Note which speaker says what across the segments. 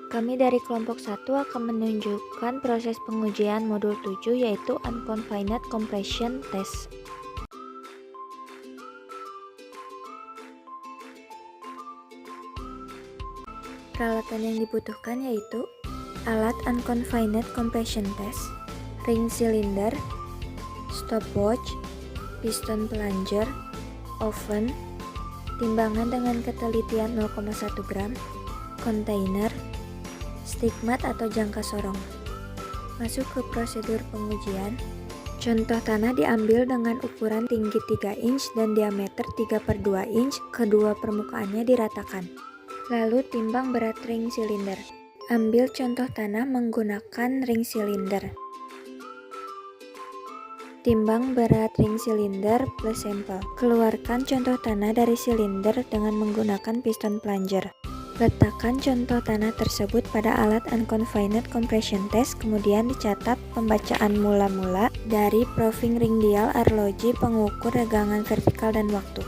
Speaker 1: Kami dari kelompok 1 akan menunjukkan proses pengujian modul 7 yaitu Unconfined Compression Test. Peralatan yang dibutuhkan yaitu alat Unconfined Compression Test, ring silinder, stopwatch, piston plunger, oven, timbangan dengan ketelitian 0,1 gram, kontainer, stigmat atau jangka sorong. Masuk ke prosedur pengujian. Contoh tanah diambil dengan ukuran tinggi 3 inch dan diameter 3/2 inch, kedua permukaannya diratakan. Lalu timbang berat ring silinder. Ambil contoh tanah menggunakan ring silinder. Timbang berat ring silinder plus sampel. Keluarkan contoh tanah dari silinder dengan menggunakan piston plunger. Letakkan contoh tanah tersebut pada alat Unconfined Compression Test, kemudian dicatat pembacaan mula-mula dari proving ring dial arloji pengukur regangan vertikal dan waktu.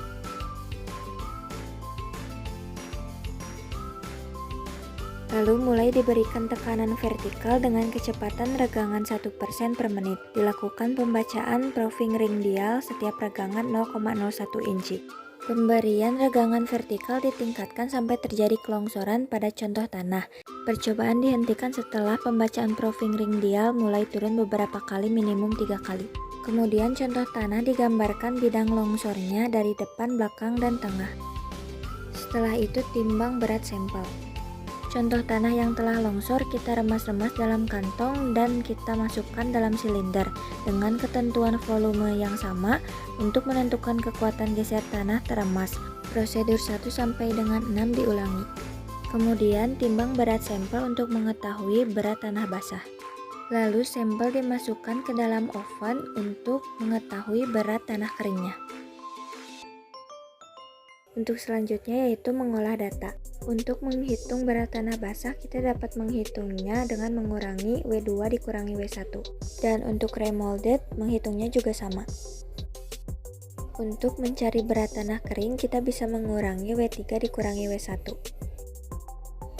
Speaker 1: Lalu mulai diberikan tekanan vertikal dengan kecepatan regangan 1% per menit. Dilakukan pembacaan proving ring dial setiap regangan 0,01 inci. Pemberian regangan vertikal ditingkatkan sampai terjadi kelongsoran pada contoh tanah. Percobaan dihentikan setelah pembacaan proving ring dial mulai turun beberapa kali, minimum 3 kali. Kemudian contoh tanah digambarkan bidang longsornya dari depan, belakang, dan tengah. Setelah itu timbang berat sampel. Contoh tanah yang telah longsor kita remas-remas dalam kantong dan kita masukkan dalam silinder dengan ketentuan volume yang sama untuk menentukan kekuatan geser tanah teremas. Prosedur 1 sampai dengan 6 diulangi. Kemudian timbang berat sampel untuk mengetahui berat tanah basah. Lalu sampel dimasukkan ke dalam oven untuk mengetahui berat tanah keringnya. Untuk selanjutnya yaitu mengolah data. Untuk menghitung berat tanah basah, kita dapat menghitungnya dengan mengurangi W2 dikurangi W1. Dan untuk remolded, menghitungnya juga sama. Untuk mencari berat tanah kering, kita bisa mengurangi W3 dikurangi W1.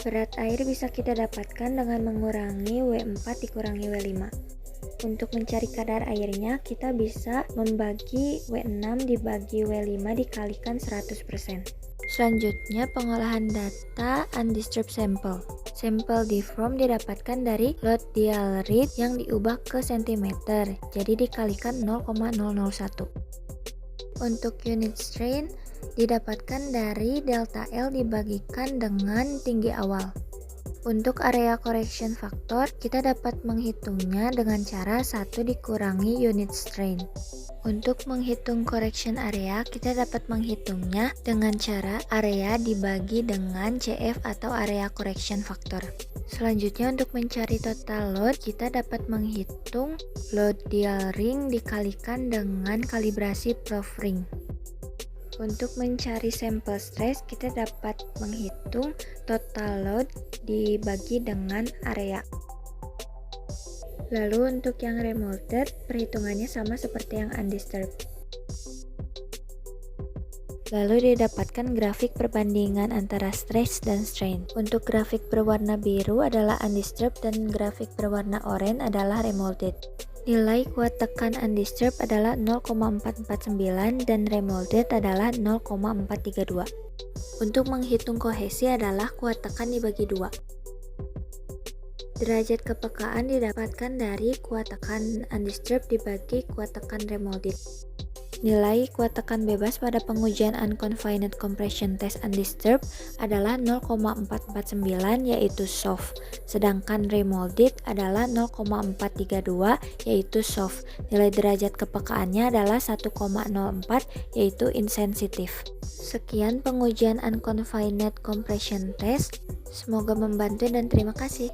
Speaker 1: Berat air bisa kita dapatkan dengan mengurangi W4 dikurangi W5. Untuk mencari kadar airnya, kita bisa membagi W6 dibagi W5 dikalikan 100%. Selanjutnya, pengolahan data undisturbed sample. Sampel deform didapatkan dari load dial read yang diubah ke cm, jadi dikalikan 0,001. Untuk unit strain, didapatkan dari delta L dibagikan dengan tinggi awal. Untuk area correction factor, kita dapat menghitungnya dengan cara 1 dikurangi unit strain. Untuk menghitung correction area, kita dapat menghitungnya dengan cara area dibagi dengan CF atau area correction factor. Selanjutnya, untuk mencari total load, kita dapat menghitung load dial ring dikalikan dengan kalibrasi probe ring. Untuk mencari sampel stress, kita dapat menghitung total load dibagi dengan area. Lalu untuk yang remolded, perhitungannya sama seperti yang undisturbed. Lalu didapatkan grafik perbandingan antara stress dan strain. Untuk grafik berwarna biru adalah undisturbed dan grafik berwarna oranye adalah remolded. Nilai kuat tekan undisturbed adalah 0,449 dan remolded adalah 0,432. Untuk menghitung kohesi adalah kuat tekan dibagi 2. Derajat kepekaan didapatkan dari kuat tekan undisturbed dibagi kuat tekan remolded. Nilai kuat tekan bebas pada pengujian Unconfined Compression Test Undisturbed adalah 0,449 yaitu soft, sedangkan remolded adalah 0,432 yaitu soft. Nilai derajat kepekaannya adalah 1,04 yaitu insensitif. Sekian pengujian Unconfined Compression Test, semoga membantu dan terima kasih.